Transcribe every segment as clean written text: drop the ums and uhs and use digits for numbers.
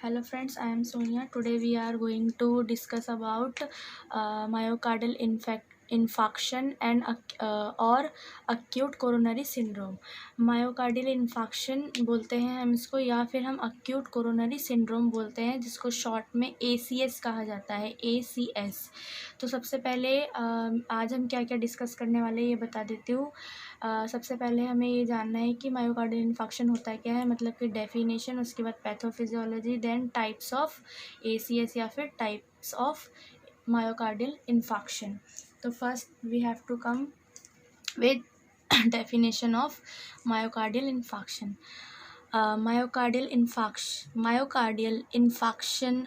Hello friends, I am Sonia. Today we are going to discuss about myocardial infarction and और acute coronary syndrome. Myocardial infarction बोलते हैं हम इसको, या फिर हम acute coronary syndrome बोलते हैं, जिसको शॉर्ट में ACS कहा जाता है, ACS. तो सबसे पहले आज हम क्या क्या डिस्कस करने वाले हैं ये बता देती हूँ. सबसे पहले हमें ये जानना है कि मायोकार्डियल इन्फाक्शन होता क्या है, मतलब कि डेफिनेशन, उसके बाद pathophysiology, then types of ACS या फिर टाइप्स ऑफ मायोकार्डियल इन्फाक्शन. तो first we have to come with definition of myocardial infarction. Myocardial infarction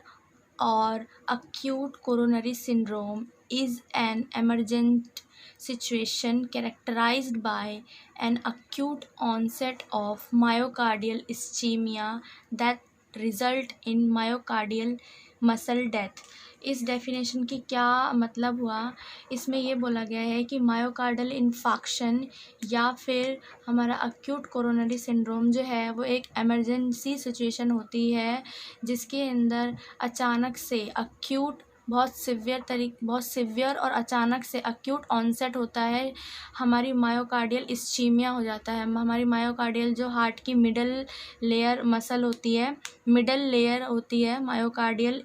or acute coronary syndrome is an emergent situation characterized by an acute onset of myocardial ischemia that result in myocardial muscle death. इस definition की क्या मतलब हुआ, इसमें ये बोला गया है कि मायोकार्डियल इन्फाक्शन या फिर हमारा अक्यूट कोरोनरी सिंड्रोम जो है वो एक एमरजेंसी सिचुएशन होती है जिसके अंदर अचानक से अक्यूट बहुत सिवियर और अचानक से अक्यूट ऑनसेट होता है. हमारी मायोकार्डियल इस्चीमिया हो जाता है. हमारी मायोकार्डियल जो हार्ट की मिडल लेयर मसल होती है, मिडल लेयर होती है मायोकार्डियल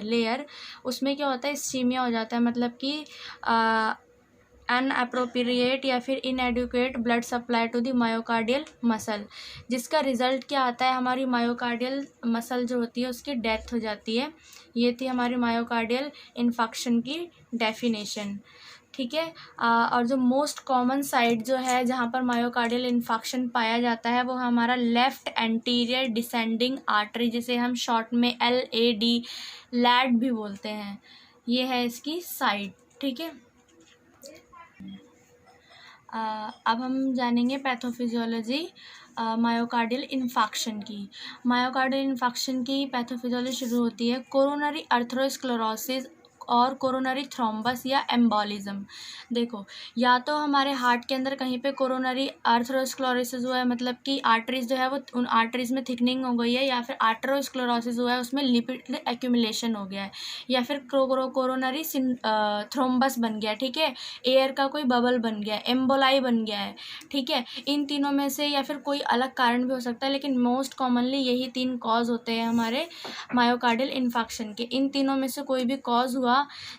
लेयर, उसमें क्या होता है, इस्चीमिया हो जाता है. मतलब कि अनअप्रोप्रिएट या फिर inadequate blood supply to the myocardial muscle, जिसका रिजल्ट क्या आता है, हमारी मायोकार्डियल मसल जो होती है उसकी डेथ हो जाती है. ये थी हमारी मायोकार्डियल इन्फाक्शन की डेफिनेशन. ठीक है. और जो मोस्ट कॉमन साइट जो है जहाँ पर मायोकार्डियल इन्फाक्शन पाया जाता है वो हमारा लेफ़्ट एंटीरियर डिसेंडिंग आर्टरी, जिसे हम शॉर्ट में LAD लैड भी बोलते हैं. ये है इसकी साइट. ठीक है. अब हम जानेंगे पैथोफिजियोलॉजी मायोकार्डियल इन्फाक्शन की. मायोकार्डियल इन्फाक्शन की पैथोफिजियोलॉजी शुरू होती है कोरोनरी अर्थरोस्क्लेरोसिस और कोरोनरी थ्रोम्बस या एम्बोलिज्म. देखो, या तो हमारे हार्ट के अंदर कहीं पे कोरोनरी अर्थरोस्क्लेरोसिस हुआ है, मतलब कि आर्टरीज जो है वो उन आर्टरीज में थिकनिंग हो गई है, या फिर आर्टरोस्क्लेरोसिस हुआ है, उसमें लिपिड एक्यूमुलेशन हो गया है, या फिर कोरोनरी थ्रोम्बस बन गया. ठीक है. एयर का कोई बबल बन गया है, एम्बोलाई बन गया है. ठीक है. इन तीनों में से, या फिर कोई अलग कारण भी हो सकता है, लेकिन मोस्ट कॉमनली यही तीन कॉज होते हैं हमारे मायोकार्डियल इन्फाक्शन के. इन तीनों में से कोई भी कॉज हुआ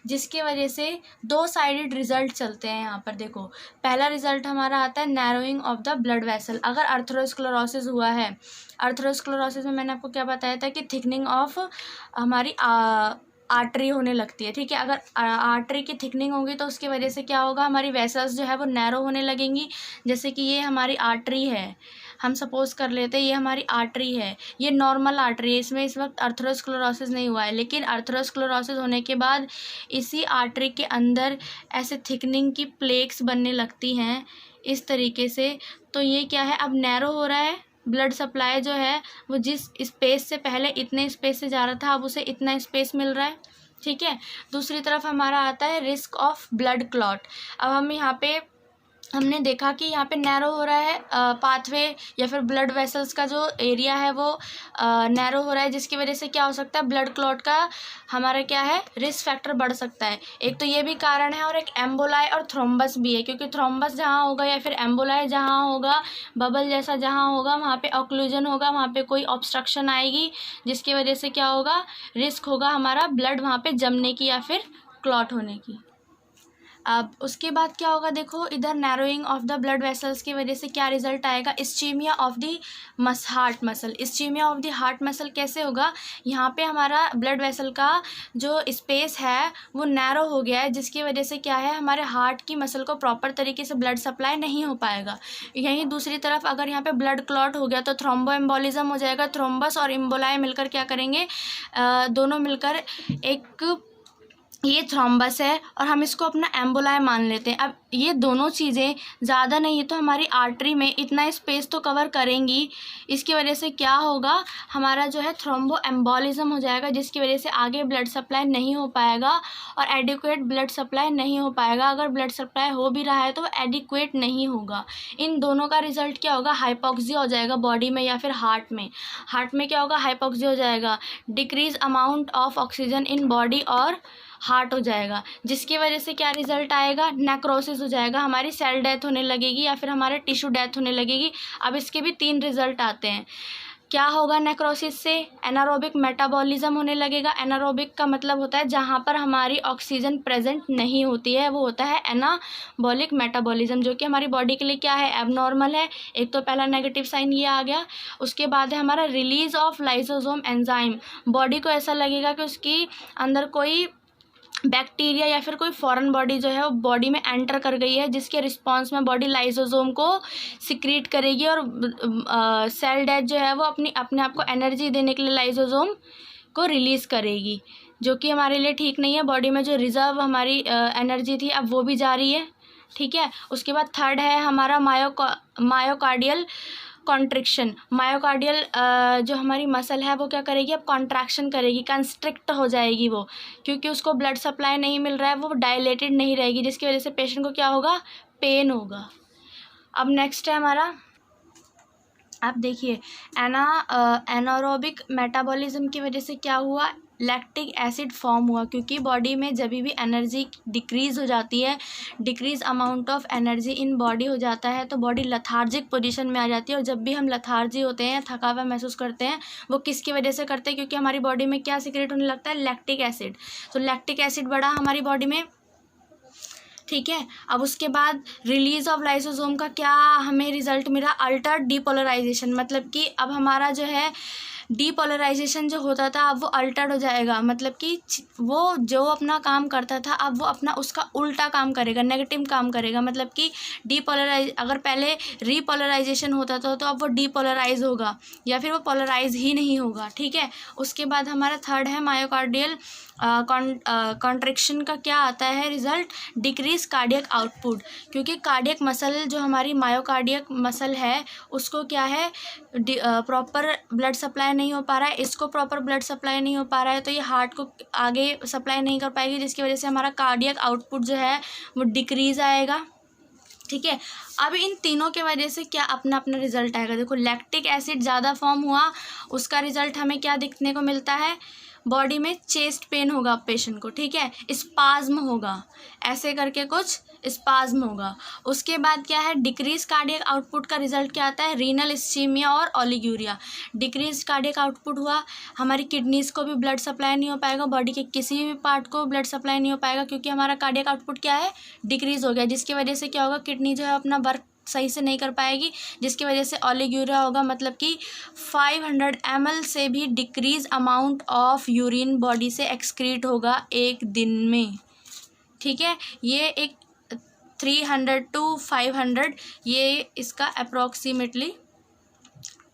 जिसके वजह से दो साइडेड रिजल्ट चलते हैं यहाँ पर. देखो, पहला रिजल्ट हमारा आता है narrowing of the blood vessel. अगर अर्थरोस्क्लेरोसिस हुआ है, अर्थरोस्क्लेरोसिस में मैंने आपको क्या बताया था कि थिकनिंग ऑफ हमारी आर्टरी होने लगती है. ठीक है. अगर आर्टरी की थिकनिंग होगी तो उसकी वजह से क्या होगा, हमारी वेसल्स जो है वो नैरो होने लगेंगी. जैसे कि ये हमारी आर्टरी है, हम सपोज कर लेते हैं ये हमारी आर्टरी है, ये नॉर्मल आर्टरी है, इसमें इस वक्त अर्थरोस्क्लेरोसिस नहीं हुआ है, लेकिन अर्थरोस्क्लेरोसिस होने के बाद इसी आर्टरी के अंदर ऐसे थिकनिंग की प्लेक्स बनने लगती हैं इस तरीके से. तो ये क्या है, अब नैरो हो रहा है. ब्लड सप्लाई जो है वो जिस स्पेस से पहले इतने स्पेस से जा रहा था, अब उसे इतना स्पेस मिल रहा है. ठीक है. दूसरी तरफ हमारा आता है रिस्क ऑफ ब्लड क्लॉट. अब हम यहाँ पे हमने देखा कि यहाँ पे नैरो हो रहा है पाथवे, या फिर ब्लड वेसल्स का जो एरिया है वो नैरो हो रहा है, जिसकी वजह से क्या हो सकता है, ब्लड क्लॉट का हमारा क्या है, रिस्क फैक्टर बढ़ सकता है. एक तो ये भी कारण है, और एक एम्बोलाई और थ्रोम्बस भी है, क्योंकि थ्रोम्बस जहाँ होगा या फिर एम्बोलाई जहाँ होगा, बबल जैसा जहाँ होगा, वहाँ पे ऑक्लूजन होगा, वहाँ पे कोई ऑब्स्ट्रक्शन आएगी, जिसकी वजह से क्या होगा, रिस्क होगा हमारा ब्लड वहाँ पे जमने की या फिर क्लॉट होने की. अब उसके बाद क्या होगा, देखो इधर narrowing of the blood vessels की वजह से क्या रिजल्ट आएगा, ischaemia of the heart muscle. Ischaemia of the heart muscle कैसे होगा, यहाँ पे हमारा ब्लड वेसल का जो स्पेस है वो नैरो हो गया है, जिसकी वजह से क्या है, हमारे हार्ट की मसल को प्रॉपर तरीके से ब्लड सप्लाई नहीं हो पाएगा. यहीं दूसरी तरफ अगर यहाँ पे ब्लड क्लॉट हो गया तो थ्रोम्बो एम्बोलिज्म हो जाएगा. थ्रोम्बस और एम्बोलाई मिलकर क्या करेंगे, दोनों मिलकर एक ये थ्रोम्बस है और हम इसको अपना एम्बोलाई मान लेते हैं. अब ये दोनों चीज़ें ज़्यादा नहीं तो हमारी आर्टरी में इतना स्पेस तो कवर करेंगी। इसकी वजह से क्या होगा, हमारा जो है थ्रोम्बो एम्बोलिज्म हो जाएगा, जिसकी वजह से आगे ब्लड सप्लाई नहीं हो पाएगा और एडिक्वेट ब्लड सप्लाई नहीं हो पाएगा। अगर ब्लड सप्लाई हो भी रहा है तो वो एडिक्वेट नहीं होगा। इन दोनों का रिजल्ट क्या होगा, हाइपोक्सिया हो जाएगा बॉडी में या फिर हार्ट में। हार्ट में क्या होगा, हाइपोक्सिया हो जाएगा, decrease amount of oxygen in body और हार्ट हो जाएगा, जिसकी वजह से क्या रिजल्ट आएगा, नेक्रोसिस हो जाएगा, हमारी सेल डेथ होने लगेगी या फिर हमारे टिश्यू डेथ होने लगेगी। अब इसके भी 3 रिजल्ट आते हैं। क्या होगा नेक्रोसिस से, एनारोबिक मेटाबॉलिज्म होने लगेगा। एनारोबिक का मतलब होता है जहाँ पर हमारी ऑक्सीजन प्रेजेंट नहीं होती है, वो होता है एनाबॉलिक मेटाबॉलिज्म, जो कि हमारी बॉडी के लिए क्या है, एबनॉर्मल है। एक तो पहला नेगेटिव साइन ये आ गया। उसके बाद है हमारा release of lysosome enzyme. Body को ऐसा लगेगा कि उसकी अंदर कोई बैक्टीरिया या फिर कोई फॉरेन बॉडी जो है वो बॉडी में एंटर कर गई है, जिसके रिस्पांस में बॉडी लाइसोसोम को सिक्रीट करेगी और सेल डेथ जो है वो अपने आप को एनर्जी देने के लिए लाइसोसोम को रिलीज़ करेगी, जो कि हमारे लिए ठीक नहीं है। बॉडी में जो रिजर्व हमारी एनर्जी थी अब वो भी जा रही है, ठीक है। उसके बाद थर्ड है हमारा मायोकार्डियल कॉन्ट्रिक्शन। मायोकार्डियल जो हमारी मसल है वो क्या करेगी, अब कॉन्ट्रैक्शन करेगी, कंस्ट्रिक्ट हो जाएगी वो, क्योंकि उसको ब्लड सप्लाई नहीं मिल रहा है, वो डायलेटेड नहीं रहेगी, जिसकी वजह से पेशेंट को क्या होगा, पेन होगा। अब नेक्स्ट है हमारा, आप देखिए एनारोबिक मेटाबॉलिज्म की वजह से क्या हुआ, लैक्टिक एसिड फॉर्म हुआ, क्योंकि बॉडी में जब भी एनर्जी डिक्रीज़ हो जाती है, decrease amount of energy in body हो जाता है, तो बॉडी लथार्जिक पोजीशन में आ जाती है। और जब भी हम लथार्जी होते हैं, थका हुआ महसूस करते हैं, वो किसकी वजह से करते हैं, क्योंकि हमारी बॉडी में क्या सीक्रेट होने लगता है, लैक्टिक एसिड। तो लैक्टिक एसिड बढ़ा हमारी बॉडी में, ठीक है। अब उसके बाद रिलीज ऑफ लाइसोसोम का क्या हमें रिजल्ट मिला, अल्टर्ड डीपोलराइजेशन, मतलब कि अब हमारा जो है डीपोलराइजेशन जो होता था अब वो अल्टर्ड हो जाएगा, मतलब कि वो जो अपना काम करता था अब वो अपना उसका उल्टा काम करेगा, नेगेटिव काम करेगा। मतलब कि अगर पहले रीपोलराइजेशन होता था तो अब वो डीपोलराइज होगा या फिर वो पोलराइज ही नहीं होगा, ठीक है। उसके बाद हमारा थर्ड है मायोकार्डियल कॉन्ट्रिक्शन का क्या आता है रिजल्ट, डिक्रीज कार्डियक आउटपुट, क्योंकि कार्डियक मसल जो हमारी मायोकार्डियक मसल है उसको क्या है, प्रॉपर ब्लड सप्लाई नहीं हो पा रहा है, इसको प्रॉपर ब्लड सप्लाई नहीं हो पा रहा है, तो ये हार्ट को आगे सप्लाई नहीं कर पाएगी, जिसकी वजह से हमारा कार्डियक आउटपुट जो है वो डिक्रीज आएगा, ठीक है। अब इन तीनों के वजह से क्या अपना अपना रिजल्ट आएगा। देखो लैक्टिक एसिड ज़्यादा फॉर्म हुआ, उसका रिजल्ट हमें क्या दिखने को मिलता है, बॉडी में चेस्ट पेन होगा पेशेंट को, ठीक है, स्पाज्म होगा, ऐसे करके कुछ स्पाज्म होगा। उसके बाद क्या है, डिक्रीज कार्डियक आउटपुट का रिजल्ट क्या आता है, रीनल इस्चीमिया और ओलिग्यूरिया। डिक्रीज कार्डियक आउटपुट हुआ, हमारी किडनीज को भी ब्लड सप्लाई नहीं हो पाएगा, बॉडी के किसी भी पार्ट को ब्लड सप्लाई नहीं हो पाएगा, क्योंकि हमारा कार्डियक आउटपुट क्या है, डिक्रीज हो गया, जिसकी वजह से क्या होगा, किडनी जो है अपना वर्क सही से नहीं कर पाएगी, जिसकी वजह से ओलिग्यूरिया होगा, मतलब कि 500 ml से भी decrease amount of urine body से एक्सक्रीट होगा एक दिन में, ठीक है। ये एक 300 to 500 ये इसका अप्रॉक्सीमेटली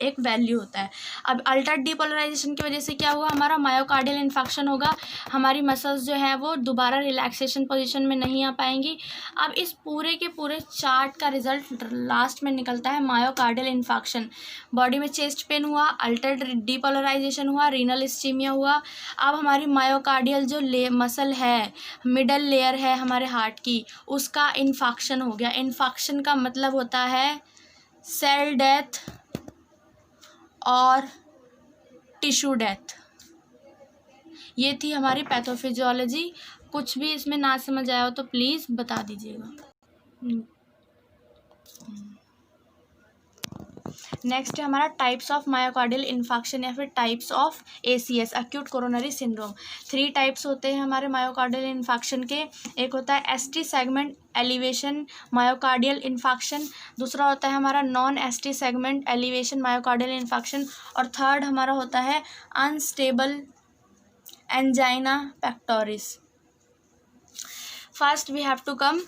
एक वैल्यू होता है। अब अल्टर्ड डीपोलराइजेशन की वजह से क्या हुआ, हमारा मायोकार्डियल इन्फेक्शन होगा, हमारी मसल्स जो है वो दोबारा रिलैक्सेशन पोजीशन में नहीं आ पाएंगी। अब इस पूरे के पूरे चार्ट का रिजल्ट लास्ट में निकलता है मायोकार्डियल इन्फेक्शन। बॉडी में चेस्ट पेन हुआ, अल्टर्ड डीपोलराइजेशन हुआ, रीनल इस्चीमिया हुआ। अब हमारी मायोकार्डियल जो मसल है, मिडल लेयर है हमारे हार्ट की, उसका इन्फेक्शन हो गया। इन्फेक्शन का मतलब होता है सेल डेथ और टिश्यू डेथ। ये थी हमारी पैथोफिजियोलॉजी। कुछ भी इसमें ना समझ आया हो तो प्लीज़ बता दीजिएगा। नेक्स्ट है हमारा टाइप्स ऑफ मायोकार्डियल इन्फेक्शन या फिर types of ACS, acute coronary syndrome. 3 types होते हैं हमारे मायोकार्डियल इन्फेक्शन के। एक होता है ST segment elevation myocardial infection, दूसरा होता है हमारा non ST segment elevation myocardial infection, और थर्ड हमारा होता है unstable angina pectoris. First we have to come,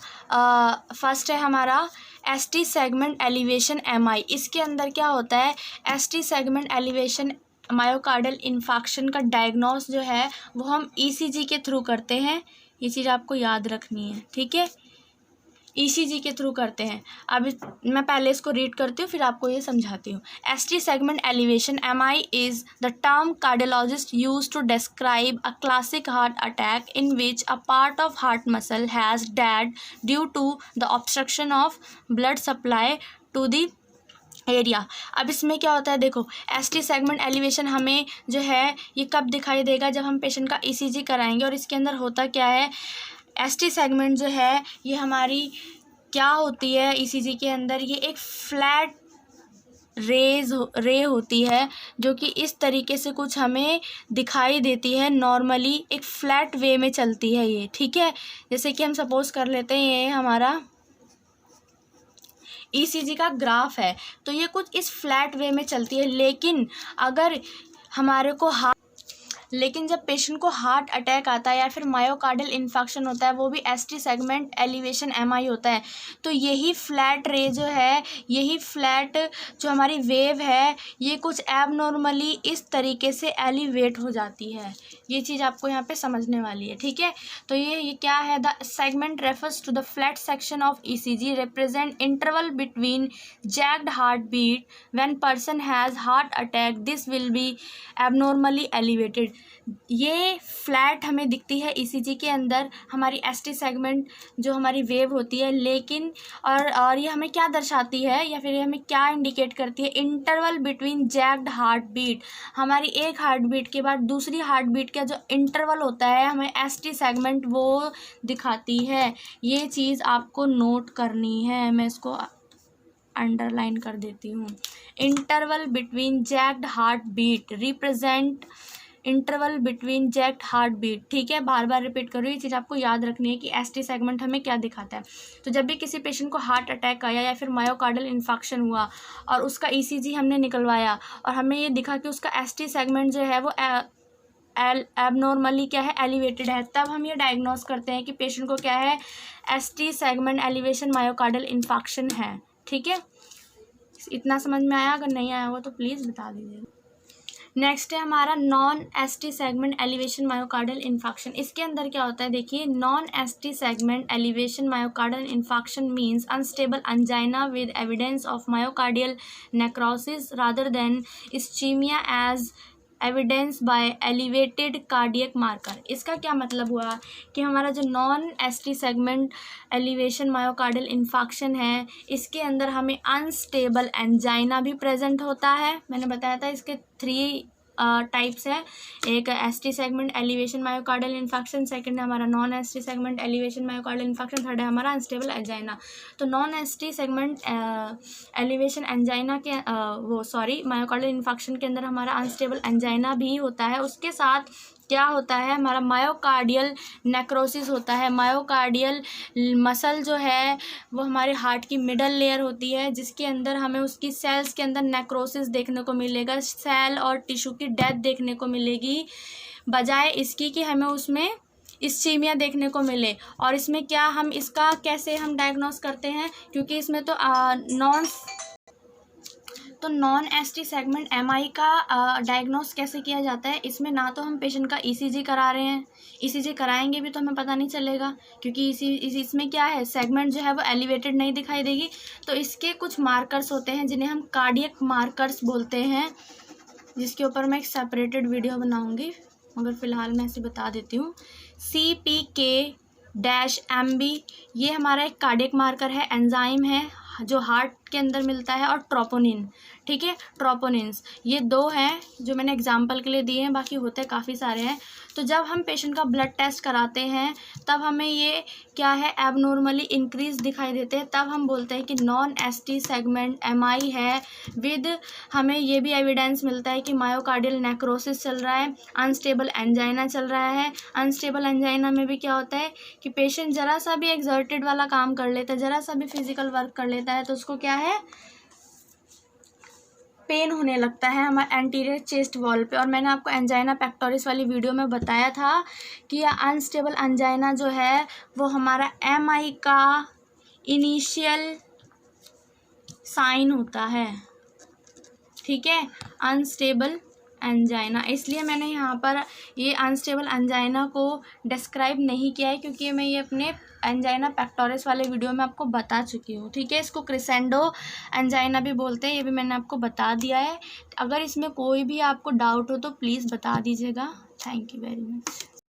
first है हमारा ST सेगमेंट एलिवेशन MI। इसके अंदर क्या होता है, ST segment elevation myocardial infection का डायग्नोस जो है वो हम ECG के थ्रू करते हैं। ये चीज़ आपको याद रखनी है, ठीक है। ईसीजी के थ्रू करते हैं। अब मैं पहले इसको रीड करती हूँ, फिर आपको ये समझाती हूँ। ST segment elevation MI is the term cardiologist use to describe a classic heart attack in which a part of heart muscle has dead due to the obstruction of blood supply to the area. अब इसमें क्या होता है, देखो ST segment elevation हमें जो है ये कब दिखाई देगा, जब हम पेशेंट का ईसीजी कराएंगे। और इसके अंदर होता क्या है, एसटी सेगमेंट जो है ये हमारी क्या होती है ईसीजी के अंदर, ये एक फ्लैट रे होती है जो कि इस तरीके से कुछ हमें दिखाई देती है। नॉर्मली एक फ्लैट वे में चलती है ये, ठीक है। जैसे कि हम सपोज कर लेते हैं ये हमारा ईसीजी का ग्राफ है, तो ये कुछ इस फ्लैट वे में चलती है। लेकिन अगर हमारे को लेकिन जब पेशेंट को हार्ट अटैक आता है या फिर मायोकार्डियल इन्फेक्शन होता है, वो भी एसटी सेगमेंट एलिवेशन एमआई होता है। तो यही फ्लैट रे जो है, यही फ्लैट जो हमारी वेव है, ये कुछ एबनॉर्मली इस तरीके से एलिवेट हो जाती है। ये चीज़ आपको यहाँ पे समझने वाली है, ठीक है। तो ये क्या है, the segment refers to the flat section of ECG represent interval between jacked heart beat when person has heart attack, this will be abnormally elevated. ये फ्लैट हमें दिखती है ईसीजी के अंदर, हमारी एसटी सेगमेंट जो हमारी वेव होती है। लेकिन और ये हमें क्या दर्शाती है या फिर ये हमें क्या इंडिकेट करती है, interval between jacked heart beat. हमारी एक हार्ट बीट के बाद दूसरी हार्ट बीट का जो इंटरवल होता है, हमें एसटी सेगमेंट वो दिखाती है। ये चीज़ आपको नोट करनी है, मैं इसको अंडरलाइन कर देती हूँ। Interval between jacked heart beat represent interval between jacked heart beat, ठीक है। बार बार रिपीट करो, ये चीज़ आपको याद रखनी है कि एसटी सेगमेंट हमें क्या दिखाता है। तो जब भी किसी पेशेंट को हार्ट अटैक आया या फिर मायोकार्डियल इन्फेक्शन हुआ और उसका ईसीजी हमने निकलवाया और हमें ये दिखा कि उसका एसटी सेगमेंट जो है वो एबनॉर्मली क्या है, एलिवेटेड है, तब हम ये डायग्नोस करते हैं कि पेशेंट को क्या है, ST segment elevation myocardial infection है, ठीक है। इतना समझ में आया? अगर नहीं आया हो तो प्लीज़ बता दीजिए। नेक्स्ट है हमारा non ST segment elevation myocardial infection. इसके अंदर क्या होता है, देखिए, non ST segment elevation myocardial infection means unstable angina with evidence of myocardial necrosis rather than ischaemia as evidence by elevated cardiac marker. इसका क्या मतलब हुआ कि हमारा जो non ST segment elevation myocardial infection है, इसके अंदर हमें अनस्टेबल एंजाइना भी प्रेजेंट होता है। मैंने बताया था इसके 3 टाइप्स है, एक ST segment elevation myocardial infection, second है हमारा non ST segment elevation myocardial infection, third है हमारा अनस्टेबल एंजाइना। तो non ST segment elevation angina के मायोकार्डियल इन्फेक्शन के अंदर हमारा अनस्टेबल एंजाइना भी होता है। उसके साथ क्या होता है, हमारा मायोकार्डियल नेक्रोसिस होता है। मायोकार्डियल मसल जो है वो हमारे हार्ट की मिडल लेयर होती है, जिसके अंदर हमें उसकी सेल्स के अंदर नेक्रोसिस देखने को मिलेगा, सेल और टिश्यू की डेथ देखने को मिलेगी, बजाय इसकी कि हमें उसमें इस्चीमिया देखने को मिले। और इसमें क्या हम इसका कैसे हम डायग्नोस करते हैं, क्योंकि इसमें तो नॉन एसटी सेगमेंट एमआई का डायग्नोस कैसे किया जाता है, इसमें ना तो हम पेशेंट का ईसीजी करा रहे हैं, ईसीजी कराएंगे भी तो हमें पता नहीं चलेगा, क्योंकि इसमें क्या है, सेगमेंट जो है वो एलिवेटेड नहीं दिखाई देगी। तो इसके कुछ मार्कर्स होते हैं जिन्हें हम कार्डियक मार्कर्स बोलते हैं, जिसके ऊपर मैं एक सेपरेटेड वीडियो बनाऊँगी, मगर फ़िलहाल मैं ऐसे बता देती हूँ। CPK-MB ये हमारा एक कार्डियक मार्कर है, एंजाइम है जो हार्ट के अंदर मिलता है, और ट्रोपोनिन, ठीक है, ट्रोपोनिन्स, ये 2 हैं जो मैंने एग्जांपल के लिए दिए हैं, बाकी होते काफ़ी सारे हैं। तो जब हम पेशेंट का ब्लड टेस्ट कराते हैं तब हमें ये क्या है, एबनॉर्मली इंक्रीज दिखाई देते हैं, तब हम बोलते हैं कि नॉन एसटी सेगमेंट एमआई है। विद हमें ये भी एविडेंस मिलता है कि मायोकार्डियल नेक्रोसिस चल रहा है, अनस्टेबल एंजाइना चल रहा है। अनस्टेबल एंजाइना में भी क्या होता है कि पेशेंट ज़रा सा भी एक्सर्टेड वाला काम कर लेता है, ज़रा सा भी फिजिकल वर्क कर लेता है, तो उसको क्या है, पेन होने लगता है हमारे एंटीरियर चेस्ट वॉल पे। और मैंने आपको एंजाइना पेक्टोरिस वाली वीडियो में बताया था कि यह अनस्टेबल एंजाइना जो है वो हमारा एमआई का इनिशियल साइन होता है, ठीक है, अनस्टेबल एंजाइना। इसलिए मैंने यहाँ पर ये अनस्टेबल एंजाइना को डिस्क्राइब नहीं किया है, क्योंकि मैं ये अपने एंजाइना पेक्टोरिस वाले वीडियो में आपको बता चुकी हूँ, ठीक है। इसको क्रिसेंडो एंजाइना भी बोलते हैं, ये भी मैंने आपको बता दिया है। अगर इसमें कोई भी आपको डाउट हो तो प्लीज़ बता दीजिएगा। Thank you very much.